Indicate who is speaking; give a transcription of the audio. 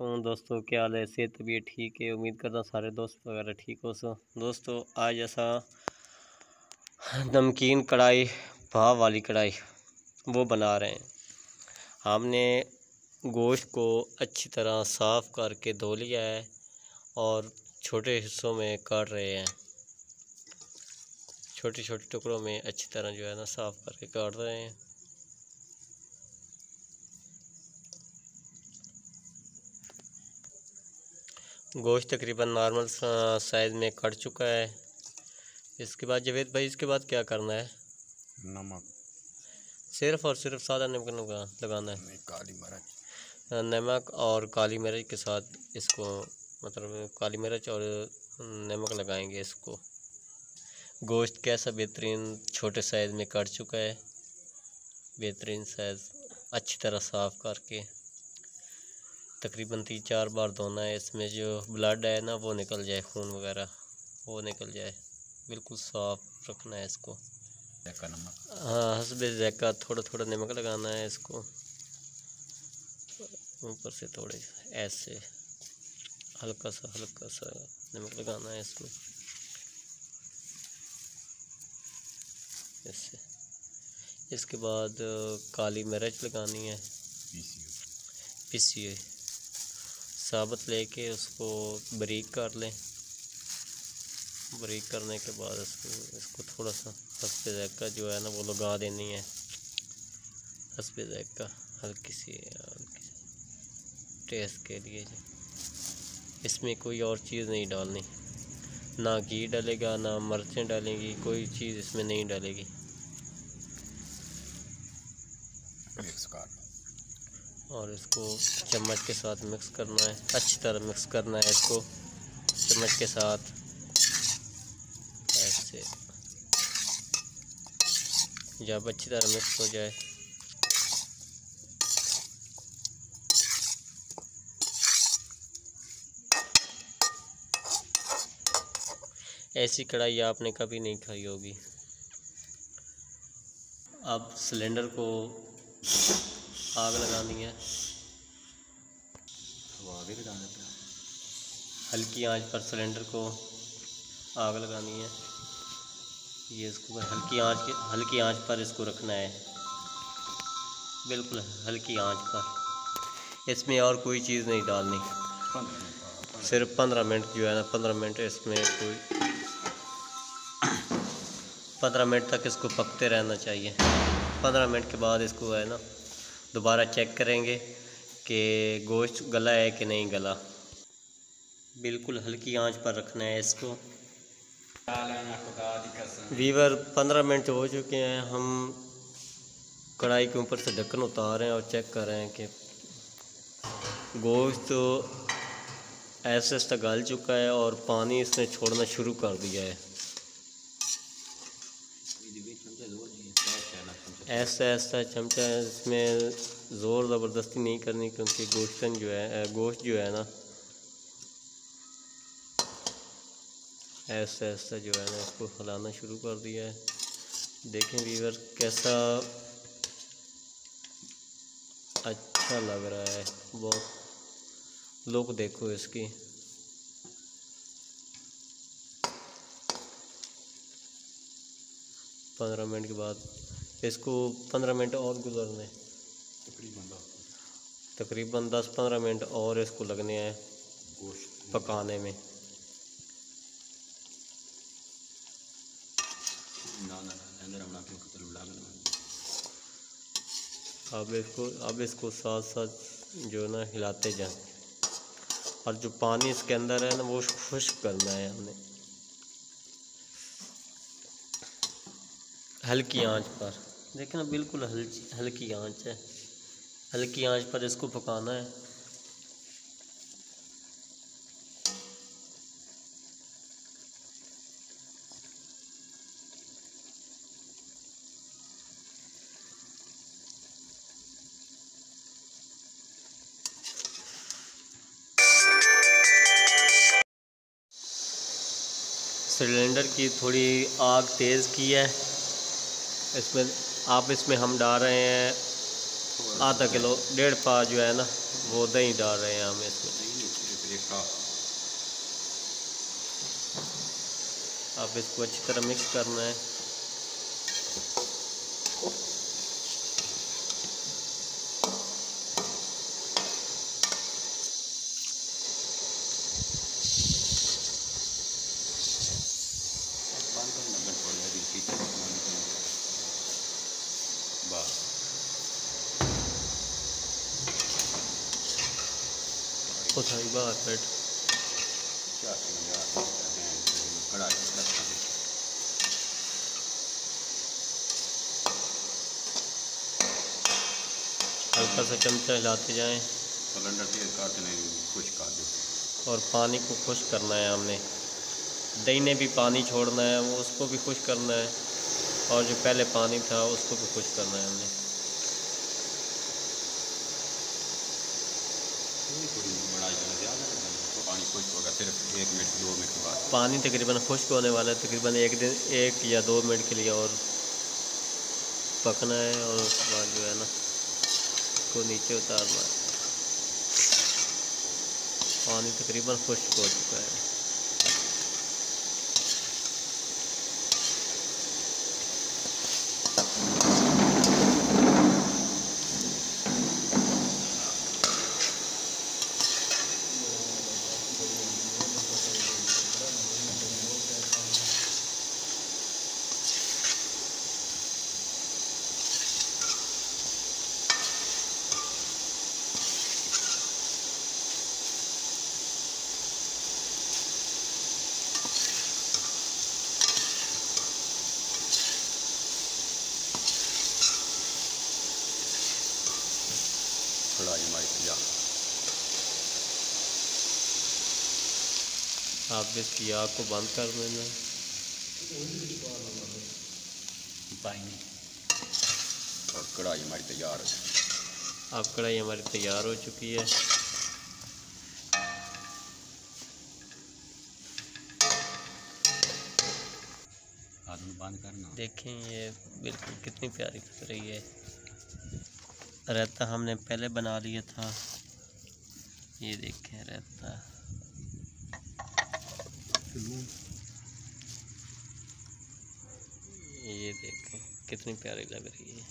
Speaker 1: वालेकुम दोस्तों, क्या हाल है? सेहत तबीयत ठीक है? उम्मीद करता हूँ सारे दोस्त वगैरह ठीक हो। दोस्तों, आज ऐसा नमकीन कढ़ाई, भाव वाली कढ़ाई वो बना रहे हैं। हमने गोश्त को अच्छी तरह साफ़ करके धो लिया है और छोटे हिस्सों में काट रहे हैं। छोटे छोटे टुकड़ों में अच्छी तरह जो है ना साफ़ करके काट रहे हैं। गोश्त तकरीबन नॉर्मल साइज़ में कट चुका है। इसके बाद जावेद भाई, इसके बाद क्या करना है?
Speaker 2: नमक,
Speaker 1: सिर्फ़ और सिर्फ सादा नमक लगाना है।
Speaker 2: काली मिर्च,
Speaker 1: नमक और काली मिर्च के साथ इसको, मतलब काली मिर्च और नमक लगाएंगे इसको। गोश्त कैसा बेहतरीन छोटे साइज़ में कट चुका है। बेहतरीन साइज़ अच्छी तरह साफ़ करके तकरीबन 3-4 बार धोना है। इसमें जो ब्लड है ना वो निकल जाए, खून वगैरह वो निकल जाए। बिल्कुल साफ़ रखना है इसको।
Speaker 2: नमक,
Speaker 1: हाँ, हस्बे ज़ायक़ा थोड़ा थोड़ा नमक लगाना है इसको। ऊपर से थोड़े ऐसे हल्का सा नमक लगाना है इसमें ऐसे। इसके बाद काली मिर्च लगानी है, पिसी हुई साबुत लेके उसको बारीक कर लें। बारीक करने के बाद इसको थोड़ा सा हस्बे ज़ायक़ा जो है ना वो लगा देनी है। हस्बे ज़ायक़ा हल्की सी टेस्ट के लिए। इसमें कोई और चीज़ नहीं डालनी, ना घी डालेगा ना मिर्चें डालेंगी, कोई चीज़ इसमें नहीं डालेगी।
Speaker 2: मिक्स कर
Speaker 1: और इसको चम्मच के साथ मिक्स करना है, अच्छी तरह मिक्स करना है इसको चम्मच के साथ ऐसे। जब अच्छी तरह मिक्स हो जाए ऐसी कढ़ाई आपने कभी नहीं खाई होगी। अब सिलेंडर को आग लगानी है, हल्की आंच पर सिलेंडर को आग लगानी है। ये इसको हल्की आंच पर इसको रखना है, बिल्कुल हल्की आंच पर। इसमें और कोई चीज़ नहीं डालनी। सिर्फ 15 मिनट जो है ना, 15 मिनट इसमें कोई 15 मिनट तक इसको पकते रहना चाहिए। 15 मिनट के बाद इसको है ना दोबारा चेक करेंगे कि गोश्त गला है कि नहीं गला। बिल्कुल हल्की आंच पर रखना है इसको। वीवर 15 मिनट हो चुके हैं। हम कढ़ाई के ऊपर से ढक्कन उतार रहे हैं और चेक कर रहे हैं कि गोश्त तो ऐसे ऐसा गल चुका है और पानी इसने छोड़ना शुरू कर दिया है। ऐसा ऐसा चमचा इसमें ज़ोर ज़बरदस्ती नहीं करनी, क्योंकि गोश्त जो है ना ऐसा ऐसा जो है ना इसको हिलाना शुरू कर दिया है। देखें व्यूअर कैसा अच्छा लग रहा है, बहुत लुक देखो इसकी। पंद्रह मिनट के बाद इसको 15 मिनट और गुजरने, तकरीबन 10-15 मिनट और इसको लगने हैं पकाने में। अब इसको साथ साथ जो है ना हिलाते जाएं, और जो पानी इसके अंदर है ना वो खुश्क करना है हमने हल्की आंच पर। देखें ना, बिल्कुल हल्की आंच है, हल्की आंच पर इसको पकाना है। सिलेंडर की थोड़ी आग तेज़ की है। इसमें हम डाल रहे हैं आधा किलो 1.5 पा जो है ना वो दही डाल रहे हैं हम इसमें। अब इसको अच्छी तरह मिक्स करना है। उठाई बाहर पेट हल्का सा चमचा हिलाते जाएं और पानी को खुश करना है हमने। दही ने भी पानी छोड़ना है, वो उसको भी खुश करना है, और जो पहले पानी था उसको भी खुश करना है हमने।
Speaker 2: पानी खुश्क होगा सिर्फ 1 मिनट 2 मिनट के बाद।
Speaker 1: पानी तकरीबन खुश्क होने वाला है, तकरीबन 1 या 2 मिनट के लिए और पकना है, और उसके बाद जो है ना इसको नीचे उतारना है। पानी तकरीबन खुश्क हो चुका है।
Speaker 2: कढ़ाई हमारी तैयार।
Speaker 1: आप इसकी आग को बंद कर देना।
Speaker 2: और कढ़ाई हमारी तैयार हो जाए।
Speaker 1: अब कढ़ाई हमारी तैयार हो चुकी है।
Speaker 2: बंद करना।
Speaker 1: देखें ये बिल्कुल कितनी प्यारी लग रही है। रायता हमने पहले बना लिया था, ये देखें रायता। ये देखें कितनी प्यारी लग रही है।